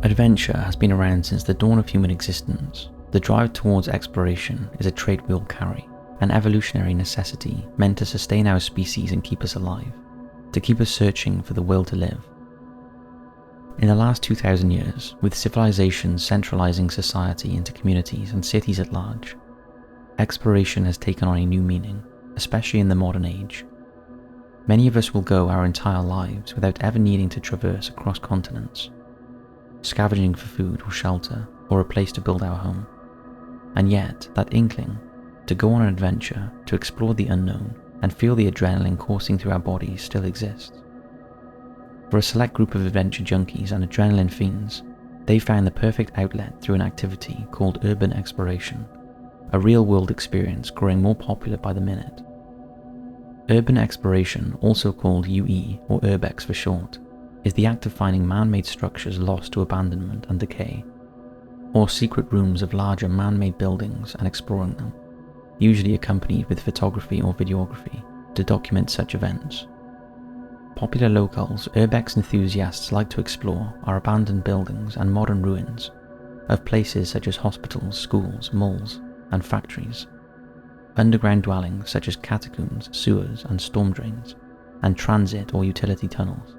Adventure has been around since the dawn of human existence. The drive towards exploration is a trait we all carry, an evolutionary necessity meant to sustain our species and keep us alive, to keep us searching for the will to live. In the last 2,000 years, with civilization centralizing society into communities and cities at large, exploration has taken on a new meaning, especially in the modern age. Many of us will go our entire lives without ever needing to traverse across continents, scavenging for food or shelter or a place to build our home. And yet, that inkling to go on an adventure, to explore the unknown and feel the adrenaline coursing through our bodies still exists. For a select group of adventure junkies and adrenaline fiends, they found the perfect outlet through an activity called urban exploration, a real-world experience growing more popular by the minute. Urban exploration, also called UE or urbex for short, is the act of finding man-made structures lost to abandonment and decay, or secret rooms of larger man-made buildings and exploring them, usually accompanied with photography or videography to document such events. Popular locales urbex enthusiasts like to explore are abandoned buildings and modern ruins of places such as hospitals, schools, malls, and factories, underground dwellings such as catacombs, sewers, and storm drains, and transit or utility tunnels.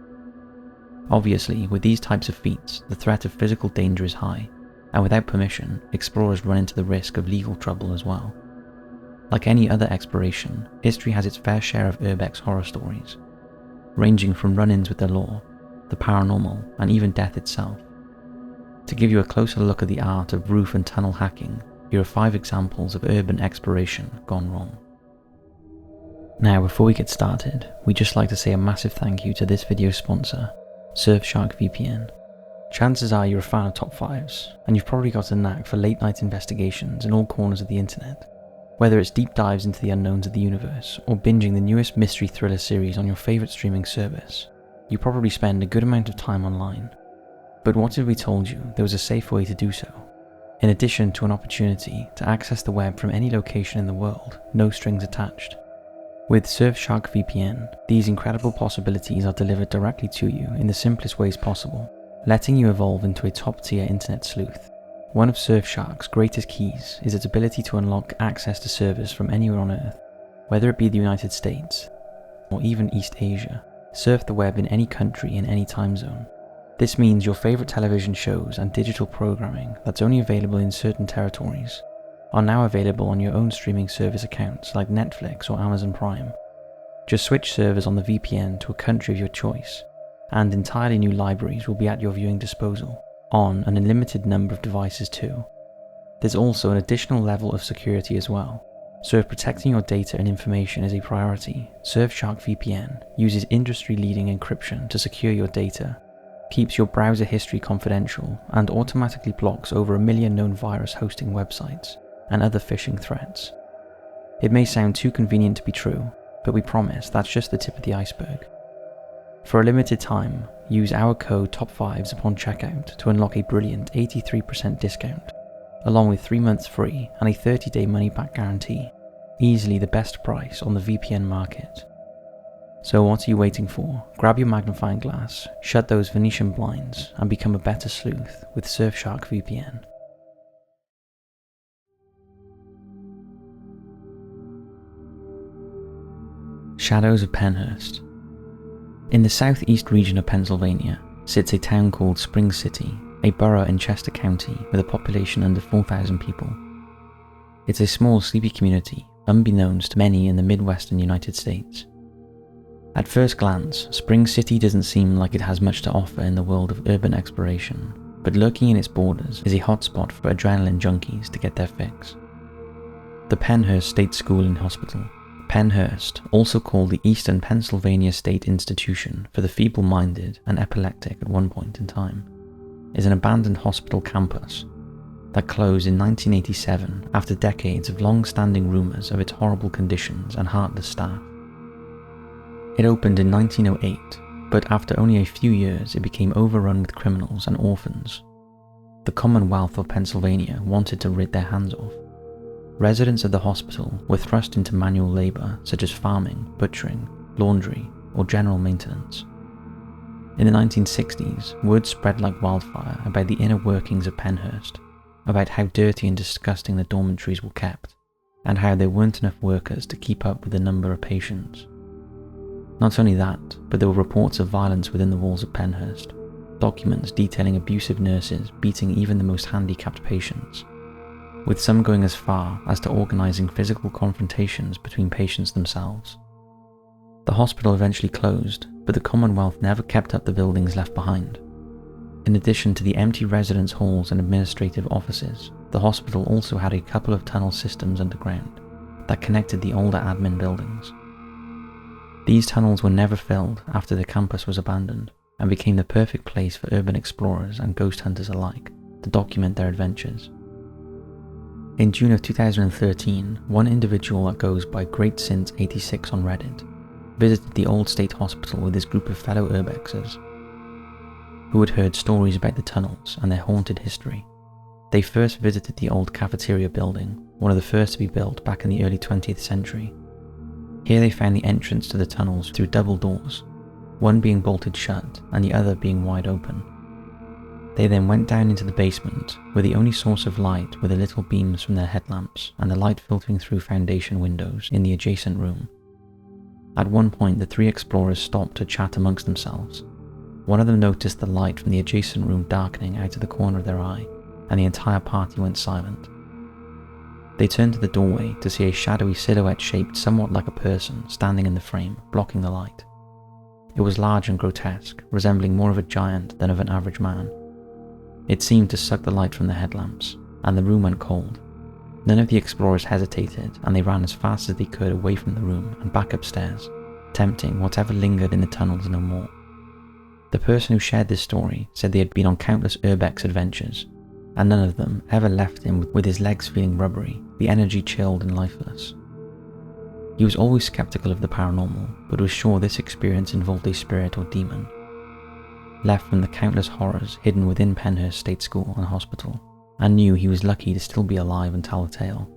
Obviously, with these types of feats, the threat of physical danger is high, and without permission, explorers run into the risk of legal trouble as well. Like any other exploration, history has its fair share of urbex horror stories, ranging from run-ins with the law, the paranormal, and even death itself. To give you a closer look at the art of roof and tunnel hacking, here are 5 examples of urban exploration gone wrong. Now, before we get started, we'd just like to say a massive thank you to this video's sponsor, Surfshark VPN. Chances are you're a fan of top 5s, and you've probably got a knack for late night investigations in all corners of the internet. Whether it's deep dives into the unknowns of the universe, or binging the newest mystery thriller series on your favourite streaming service, you probably spend a good amount of time online. But what if we told you there was a safe way to do so? In addition to an opportunity to access the web from any location in the world, no strings attached. With Surfshark VPN, these incredible possibilities are delivered directly to you in the simplest ways possible, letting you evolve into a top-tier internet sleuth. One of Surfshark's greatest keys is its ability to unlock access to servers from anywhere on Earth, whether it be the United States or even East Asia. Surf the web in any country in any time zone. This means your favourite television shows and digital programming that's only available in certain territories are now available on your own streaming service accounts like Netflix or Amazon Prime. Just switch servers on the VPN to a country of your choice, and entirely new libraries will be at your viewing disposal, on an unlimited number of devices too. There's also an additional level of security as well, so if protecting your data and information is a priority, Surfshark VPN uses industry-leading encryption to secure your data, keeps your browser history confidential, and automatically blocks over 1 million known virus hosting websites and other phishing threats. It may sound too convenient to be true, but we promise that's just the tip of the iceberg. For a limited time, use our code TOP5s upon checkout to unlock a brilliant 83% discount, along with 3 months free and a 30-day money-back guarantee, easily the best price on the VPN market. So what are you waiting for? Grab your magnifying glass, shut those Venetian blinds, and become a better sleuth with Surfshark VPN. Shadows of Pennhurst. In the southeast region of Pennsylvania sits a town called Spring City, a borough in Chester County with a population under 4,000 people. It's a small, sleepy community, unbeknownst to many in the Midwestern United States. At first glance, Spring City doesn't seem like it has much to offer in the world of urban exploration, but lurking in its borders is a hotspot for adrenaline junkies to get their fix. The Pennhurst State School and Hospital, Pennhurst, also called the Eastern Pennsylvania State Institution for the Feeble-Minded and Epileptic at one point in time, is an abandoned hospital campus that closed in 1987 after decades of long-standing rumours of its horrible conditions and heartless staff. It opened in 1908, but after only a few years it became overrun with criminals and orphans. The Commonwealth of Pennsylvania wanted to rid their hands off. Residents of the hospital were thrust into manual labour such as farming, butchering, laundry, or general maintenance. In the 1960s, word spread like wildfire about the inner workings of Pennhurst, about how dirty and disgusting the dormitories were kept, and how there weren't enough workers to keep up with the number of patients. Not only that, but there were reports of violence within the walls of Pennhurst, documents detailing abusive nurses beating even the most handicapped patients, with some going as far as to organising physical confrontations between patients themselves. The hospital eventually closed, but the Commonwealth never kept up the buildings left behind. In addition to the empty residence halls and administrative offices, the hospital also had a couple of tunnel systems underground that connected the older admin buildings. These tunnels were never filled after the campus was abandoned, and became the perfect place for urban explorers and ghost hunters alike to document their adventures. In June of 2013, one individual that goes by GreatSint86 on Reddit visited the old state hospital with his group of fellow urbexers who had heard stories about the tunnels and their haunted history. They first visited the old cafeteria building, one of the first to be built back in the early 20th century. Here they found the entrance to the tunnels through double doors, one being bolted shut and the other being wide open. They then went down into the basement, where the only source of light were the little beams from their headlamps and the light filtering through foundation windows in the adjacent room. At one point, the three explorers stopped to chat amongst themselves. One of them noticed the light from the adjacent room darkening out of the corner of their eye, and the entire party went silent. They turned to the doorway to see a shadowy silhouette shaped somewhat like a person standing in the frame, blocking the light. It was large and grotesque, resembling more of a giant than of an average man. It seemed to suck the light from the headlamps, and the room went cold. None of the explorers hesitated, and they ran as fast as they could away from the room and back upstairs, tempting whatever lingered in the tunnels no more. The person who shared this story said they had been on countless urbex adventures, and none of them ever left him with his legs feeling rubbery, the energy chilled and lifeless. He was always skeptical of the paranormal, but was sure this experience involved a spirit or demon, left from the countless horrors hidden within Pennhurst State School and Hospital, and knew he was lucky to still be alive and tell the tale.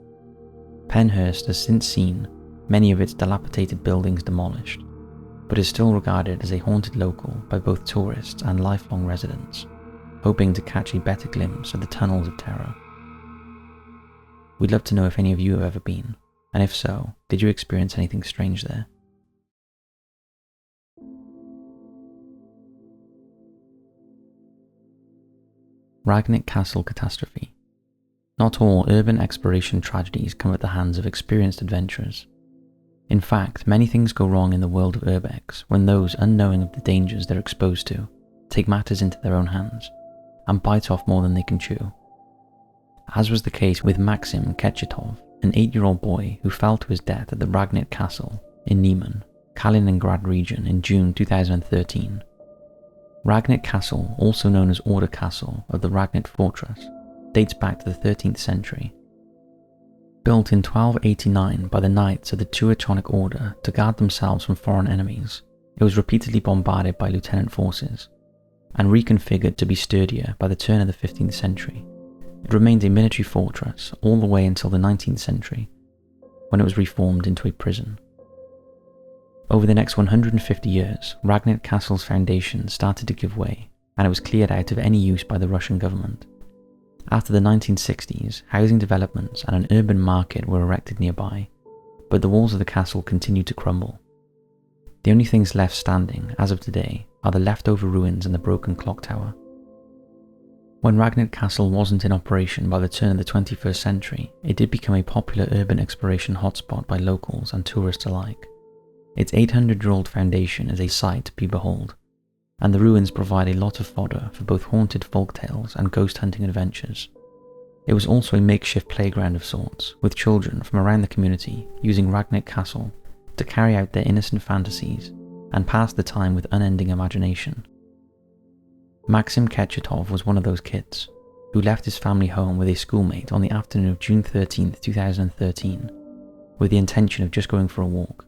Pennhurst has since seen many of its dilapidated buildings demolished, but is still regarded as a haunted local by both tourists and lifelong residents, hoping to catch a better glimpse of the tunnels of terror. We'd love to know if any of you have ever been, and if so, did you experience anything strange there? Ragnit Castle Catastrophe. Not all urban exploration tragedies come at the hands of experienced adventurers. In fact, many things go wrong in the world of urbex when those unknowing of the dangers they're exposed to take matters into their own hands and bite off more than they can chew. As was the case with Maxim Ketchetov, an 8-year-old boy who fell to his death at the Ragnit Castle in Niemen, Kaliningrad region in June 2013. Ragnit Castle, also known as Order Castle of the Ragnit Fortress, dates back to the 13th century. Built in 1289 by the Knights of the Teutonic Order to guard themselves from foreign enemies, it was repeatedly bombarded by lieutenant forces, and reconfigured to be sturdier by the turn of the 15th century. It remained a military fortress all the way until the 19th century, when it was reformed into a prison. Over the next 150 years, Ragnit Castle's foundation started to give way, and it was cleared out of any use by the Russian government. After the 1960s, housing developments and an urban market were erected nearby, but the walls of the castle continued to crumble. The only things left standing, as of today, are the leftover ruins and the broken clock tower. When Ragnit Castle wasn't in operation by the turn of the 21st century, it did become a popular urban exploration hotspot by locals and tourists alike. Its 800-year-old foundation is a sight to behold, and the ruins provide a lot of fodder for both haunted folktales and ghost hunting adventures. It was also a makeshift playground of sorts, with children from around the community using Ragnit Castle to carry out their innocent fantasies and pass the time with unending imagination. Maxim Ketchetov was one of those kids, who left his family home with a schoolmate on the afternoon of June 13, 2013, with the intention of just going for a walk.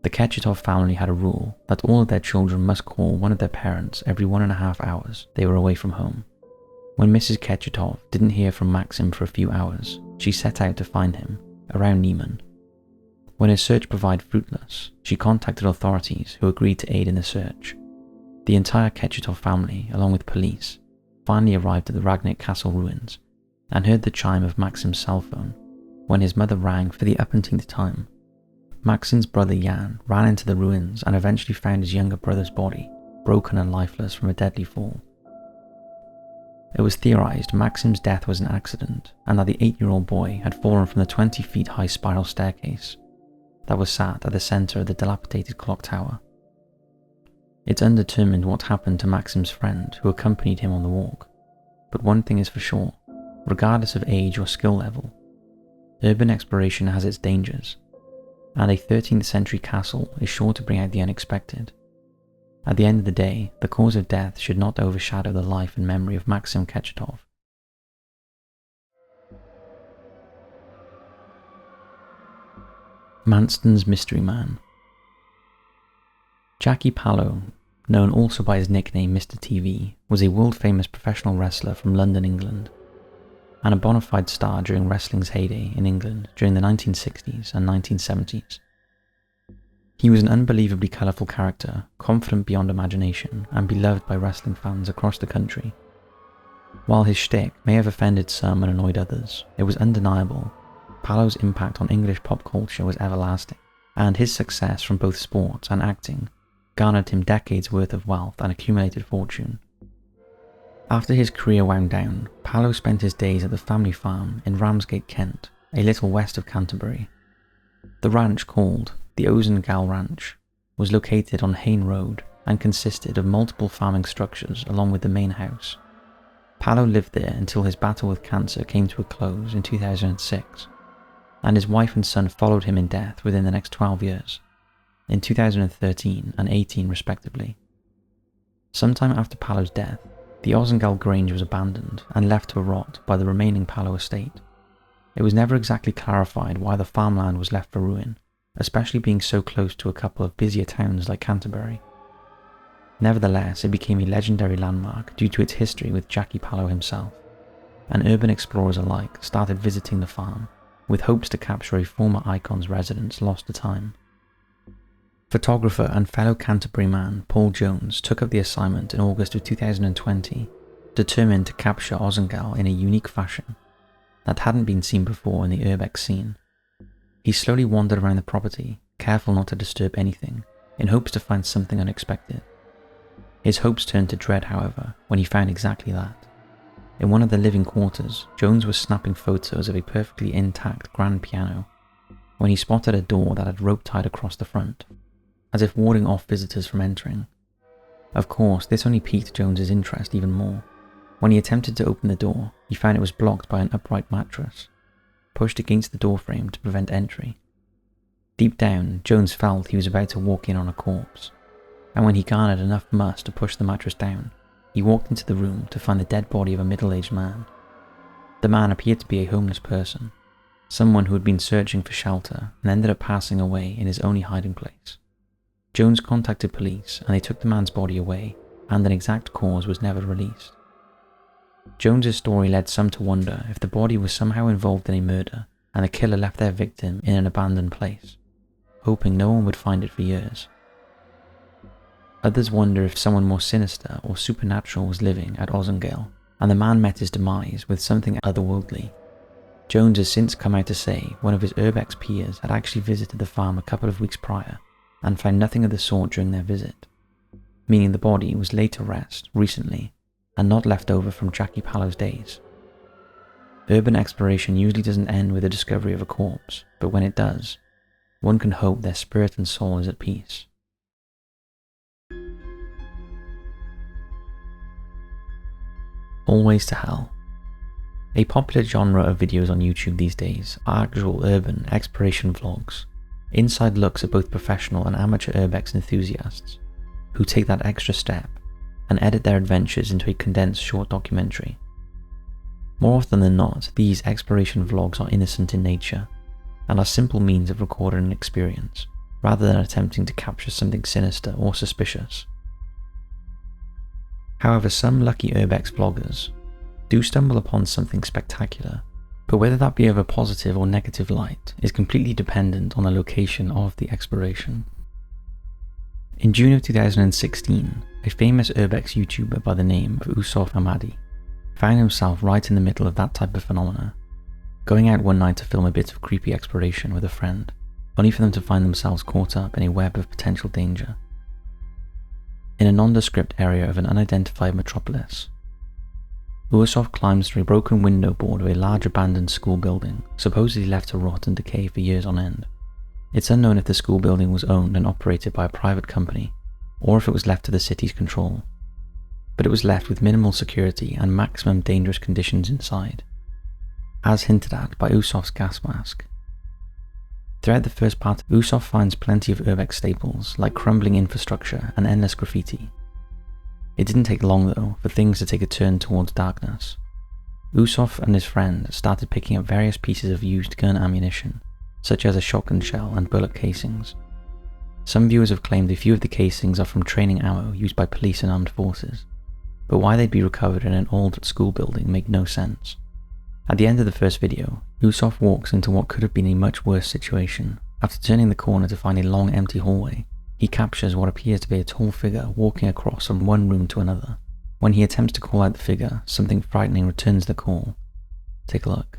The Ketchetov family had a rule that all of their children must call one of their parents every 1.5 hours they were away from home. When Mrs. Ketchetov didn't hear from Maxim for a few hours, she set out to find him, around Niemen. When her search proved fruitless, she contacted authorities who agreed to aid in the search. The entire Ketchetov family, along with police, finally arrived at the Ragnit castle ruins and heard the chime of Maxim's cell phone when his mother rang for the umpteenth time. Maxim's brother Jan ran into the ruins and eventually found his younger brother's body, broken and lifeless from a deadly fall. It was theorized Maxim's death was an accident and that the 8-year-old boy had fallen from the 20 feet high spiral staircase that was sat at the center of the dilapidated clock tower. It's undetermined what happened to Maxim's friend who accompanied him on the walk, but one thing is for sure, regardless of age or skill level, urban exploration has its dangers, and a 13th century castle is sure to bring out the unexpected. At the end of the day, the cause of death should not overshadow the life and memory of Maxim Ketchetov. Manston's Mystery Man. Jackie Pallo, known also by his nickname Mr. TV, was a world-famous professional wrestler from London, England, and a bona fide star during wrestling's heyday in England during the 1960s and 1970s. He was an unbelievably colourful character, confident beyond imagination, and beloved by wrestling fans across the country. While his shtick may have offended some and annoyed others, it was undeniable. Pallo's impact on English pop culture was everlasting, and his success from both sports and acting garnered him decades worth of wealth and accumulated fortune. After his career wound down, Pallo spent his days at the family farm in Ramsgate, Kent, a little west of Canterbury. The ranch, called the Ozengall Ranch, was located on Hayne Road and consisted of multiple farming structures along with the main house. Pallo lived there until his battle with cancer came to a close in 2006, and his wife and son followed him in death within the next 12 years, in 2013 and 18 respectively. Sometime after Pallo's death, the Ozengall Grange was abandoned and left to rot by the remaining Pallo estate. It was never exactly clarified why the farmland was left for ruin, especially being so close to a couple of busier towns like Canterbury. Nevertheless, it became a legendary landmark due to its history with Jackie Pallo himself, and urban explorers alike started visiting the farm with hopes to capture a former icon's residence lost to time. Photographer and fellow Canterbury man Paul Jones took up the assignment in August of 2020, determined to capture Ozengall in a unique fashion that hadn't been seen before in the urbex scene. He slowly wandered around the property, careful not to disturb anything, in hopes to find something unexpected. His hopes turned to dread, however, when he found exactly that. In one of the living quarters, Jones was snapping photos of a perfectly intact grand piano when he spotted a door that had rope tied across the front, as if warding off visitors from entering. Of course, this only piqued Jones's interest even more. When he attempted to open the door, he found it was blocked by an upright mattress, pushed against the doorframe to prevent entry. Deep down, Jones felt he was about to walk in on a corpse, and when he garnered enough muss to push the mattress down, he walked into the room to find the dead body of a middle-aged man. The man appeared to be a homeless person, someone who had been searching for shelter and ended up passing away in his only hiding place. Jones contacted police and they took the man's body away, and an exact cause was never released. Jones's story led some to wonder if the body was somehow involved in a murder and the killer left their victim in an abandoned place, hoping no one would find it for years. Others wonder if someone more sinister or supernatural was living at Ozengall, and the man met his demise with something otherworldly. Jones has since come out to say one of his urbex peers had actually visited the farm a couple of weeks prior and found nothing of the sort during their visit, meaning the body was laid to rest recently and not left over from Jackie Pallo's days. Urban exploration usually doesn't end with the discovery of a corpse, but when it does, one can hope their spirit and soul is at peace. Always to Hell. A popular genre of videos on YouTube these days are actual urban exploration vlogs, inside looks at both professional and amateur urbex enthusiasts who take that extra step and edit their adventures into a condensed short documentary. More often than not, these exploration vlogs are innocent in nature and are simple means of recording an experience, rather than attempting to capture something sinister or suspicious. However, some lucky urbex vloggers do stumble upon something spectacular, but whether that be of a positive or negative light is completely dependent on the location of the exploration. In June of 2016, a famous urbex YouTuber by the name of Usop Ahmadi, found himself right in the middle of that type of phenomena, going out one night to film a bit of creepy exploration with a friend, only for them to find themselves caught up in a web of potential danger. In a nondescript area of an unidentified metropolis, Usop climbs through a broken window board of a large abandoned school building, supposedly left to rot and decay for years on end. It's unknown if the school building was owned and operated by a private company, or if it was left to the city's control, but it was left with minimal security and maximum dangerous conditions inside, as hinted at by Usop's gas mask. Throughout the first part, Usop finds plenty of urbex staples like crumbling infrastructure and endless graffiti. It didn't take long though for things to take a turn towards darkness. Usop and his friend started picking up various pieces of used gun ammunition, such as a shotgun shell and bullet casings. Some viewers have claimed a few of the casings are from training ammo used by police and armed forces, but why they'd be recovered in an old school building made no sense. At the end of the first video, Usop walks into what could have been a much worse situation. After turning the corner to find a long empty hallway, he captures what appears to be a tall figure walking across from one room to another. When he attempts to call out the figure, something frightening returns the call. Take a look.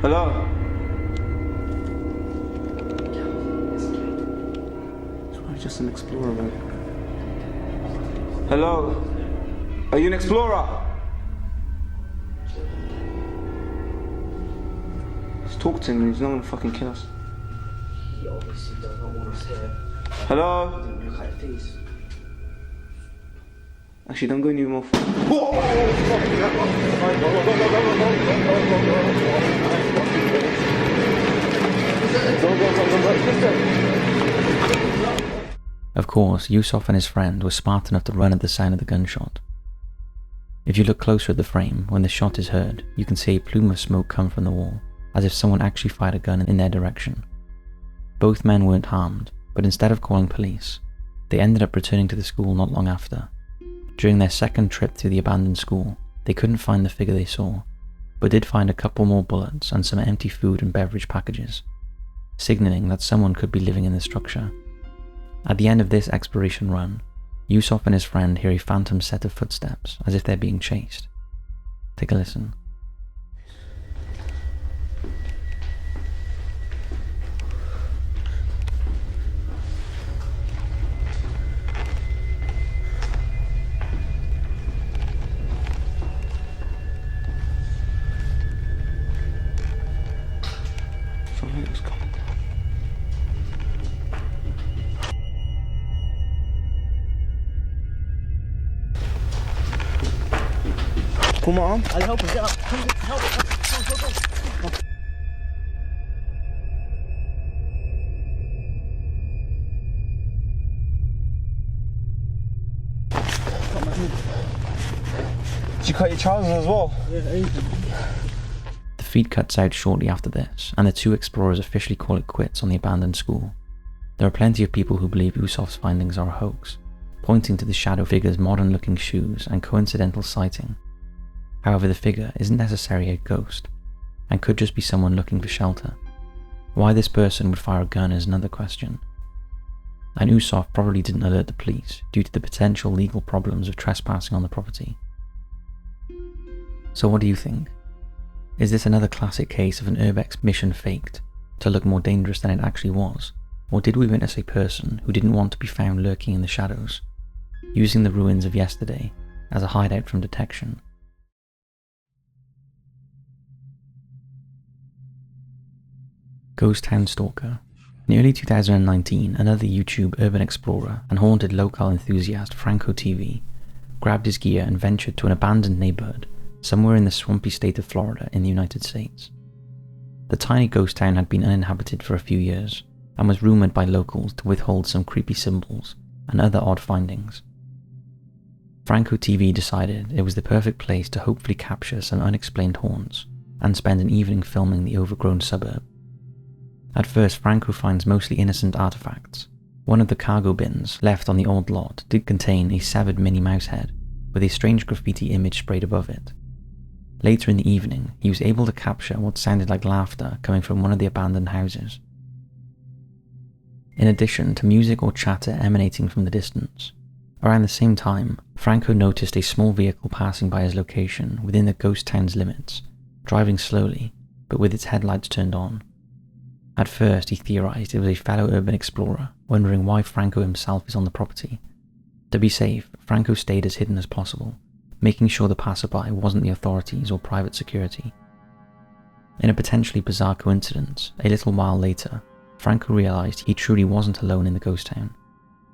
Hello? It's probably just an explorer, man. Hello? Are you an explorer? Just talk to him, he's not gonna fucking kill us. He obviously does not want us here. Hello? Didn't look at his face. Actually, don't go anymore. Of course, Usop and his friend were smart enough to run at the sound of the gunshot. If you look closer at the frame, when the shot is heard, you can see a plume of smoke come from the wall, as if someone actually fired a gun in their direction. Both men weren't harmed, but instead of calling police, they ended up returning to the school not long after. During their second trip to the abandoned school, they couldn't find the figure they saw, but did find a couple more bullets and some empty food and beverage packages, signaling that someone could be living in the structure. At the end of this exploration run, Usop and his friend hear a phantom set of footsteps as if they're being chased. Take a listen. Something's coming. Come on. I'll help him get up. Come get help. Go. Did you cut your trousers as well? Yeah, anything. The feed cuts out shortly after this, and the two explorers officially call it quits on the abandoned school. There are plenty of people who believe Usop's findings are a hoax, pointing to the shadow figure's modern-looking shoes and coincidental sighting. However, the figure isn't necessarily a ghost, and could just be someone looking for shelter. Why this person would fire a gun is another question. And Usop probably didn't alert the police due to the potential legal problems of trespassing on the property. So what do you think? Is this another classic case of an urbex mission faked to look more dangerous than it actually was? Or did we witness a person who didn't want to be found lurking in the shadows, using the ruins of yesterday as a hideout from detection? Ghost Town Stalker. In early 2019, another YouTube urban explorer and haunted locale enthusiast, Franco TV, grabbed his gear and ventured to an abandoned neighborhood somewhere in the swampy state of Florida in the United States. The tiny ghost town had been uninhabited for a few years, and was rumored by locals to withhold some creepy symbols and other odd findings. Franco TV decided it was the perfect place to hopefully capture some unexplained haunts and spend an evening filming the overgrown suburb. At first, Franco finds mostly innocent artifacts. One of the cargo bins left on the old lot did contain a severed Minnie Mouse head with a strange graffiti image sprayed above it. Later in the evening, he was able to capture what sounded like laughter coming from one of the abandoned houses. In addition to music or chatter emanating from the distance, around the same time, Franco noticed a small vehicle passing by his location within the ghost town's limits, driving slowly, but with its headlights turned on. At first, he theorized it was a fellow urban explorer, wondering why Franco himself is on the property. To be safe, Franco stayed as hidden as possible, making sure the passerby wasn't the authorities or private security. In a potentially bizarre coincidence, a little while later, Franco realized he truly wasn't alone in the ghost town.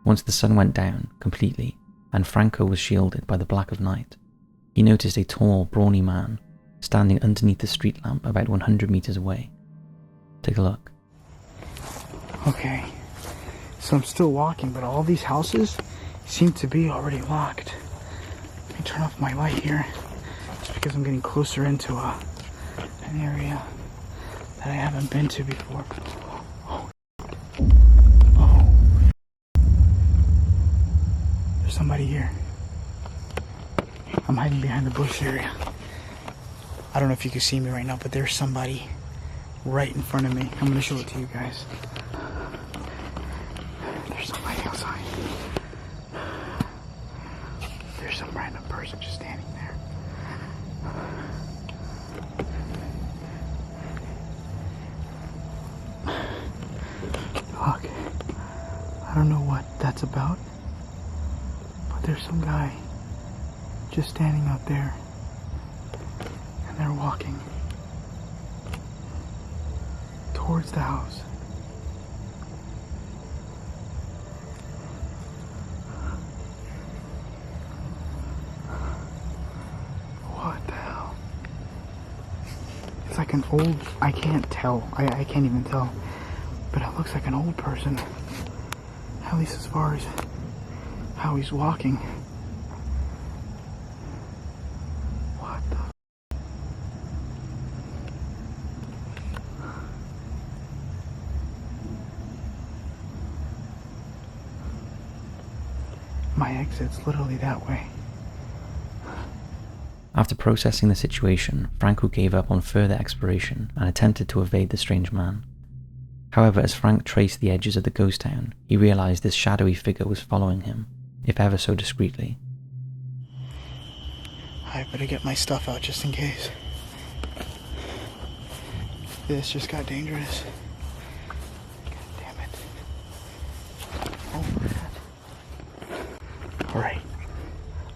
Once the sun went down completely, and Franco was shielded by the black of night, he noticed a tall, brawny man standing underneath the street lamp about 100 meters away. Take a look. Okay, so I'm still walking, but all these houses seem to be already locked. Let me turn off my light here, just because I'm getting closer into an area that I haven't been to before. Oh. There's somebody here. I'm hiding behind the bush area. I don't know if you can see me right now, but there's somebody right in front of me. I'm gonna show it to you guys. There's somebody outside. There's some random person just standing there. Fuck. I don't know what that's about, but there's some guy just standing out there, and they're walking towards the house. What the hell? It's like an old, I can't tell, I can't even tell, but it looks like an old person, at least as far as how he's walking. What the? My exit's literally that way. After processing the situation, Franco gave up on further exploration and attempted to evade the strange man. However, as Frank traced the edges of the ghost town, he realized this shadowy figure was following him, if ever so discreetly. I better get my stuff out just in case. This just got dangerous. God damn it. Oh, man. Alright.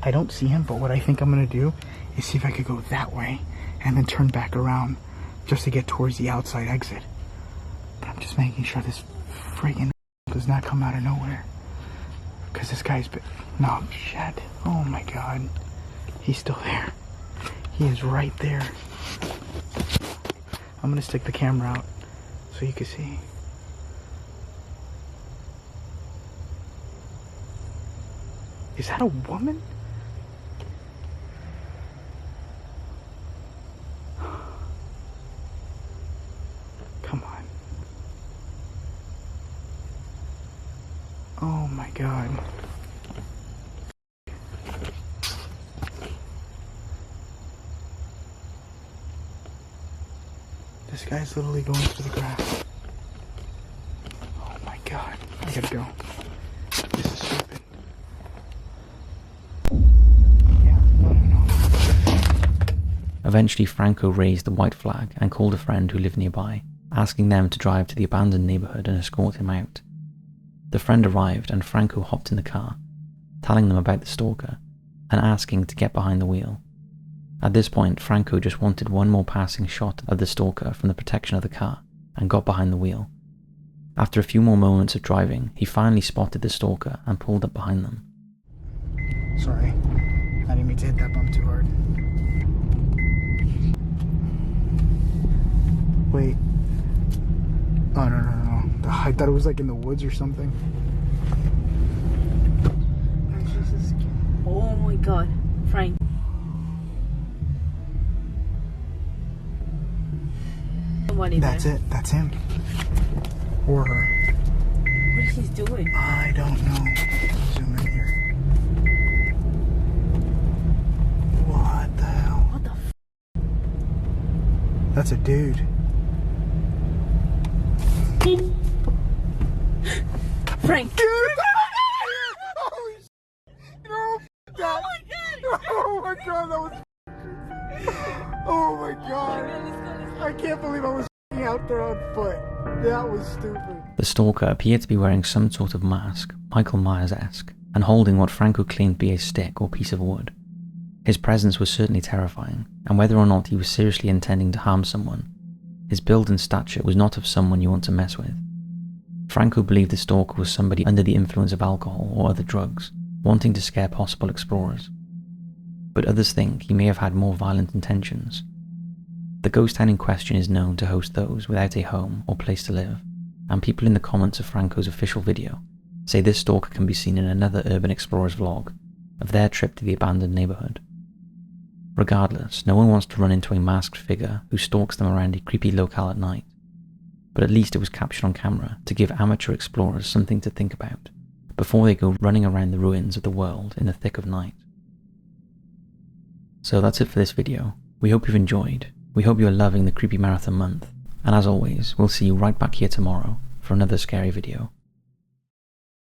I don't see him, but what I think I'm gonna do is see if I could go that way and then turn back around just to get towards the outside exit. But I'm just making sure this friggin' does not come out of nowhere. Because this guy's been... No, shit. Oh my god. He's still there. He is right there. I'm gonna stick the camera out so you can see. Is that a woman? Come on. Oh my god. This guy's literally going through the grass. Oh my god. I gotta go. This is stupid. Yeah, no. Eventually, Franco raised the white flag and called a friend who lived nearby, asking them to drive to the abandoned neighborhood and escort him out. The friend arrived and Franco hopped in the car, telling them about the stalker and asking to get behind the wheel. At this point, Franco just wanted one more passing shot of the stalker from the protection of the car and got behind the wheel. After a few more moments of driving, he finally spotted the stalker and pulled up behind them. Sorry. I didn't mean to hit that bump too hard. Wait. Oh, no. I thought it was like in the woods or something. Oh my god, Frank. Somebody That's there. it. That's him. Or her. What is he doing? I don't know. Zoom in here. What the hell? What the f? That's a dude. Frank. Oh my god, that was. Oh my god. I can't believe I was out there on foot. That was stupid. The stalker appeared to be wearing some sort of mask, Michael Myers-esque, and holding what Franco claimed to be a stick or piece of wood. His presence was certainly terrifying, and whether or not he was seriously intending to harm someone, his build and stature was not of someone you want to mess with. Franco believed the stalker was somebody under the influence of alcohol or other drugs, wanting to scare possible explorers. But others think he may have had more violent intentions. The ghost town in question is known to host those without a home or place to live, and people in the comments of Franco's official video say this stalker can be seen in another urban explorer's vlog of their trip to the abandoned neighbourhood. Regardless, no one wants to run into a masked figure who stalks them around a creepy locale at night, but at least it was captured on camera to give amateur explorers something to think about before they go running around the ruins of the world in the thick of night. So that's it for this video. We hope you've enjoyed. We hope you're loving the Creepy Marathon month, and as always, we'll see you right back here tomorrow for another scary video.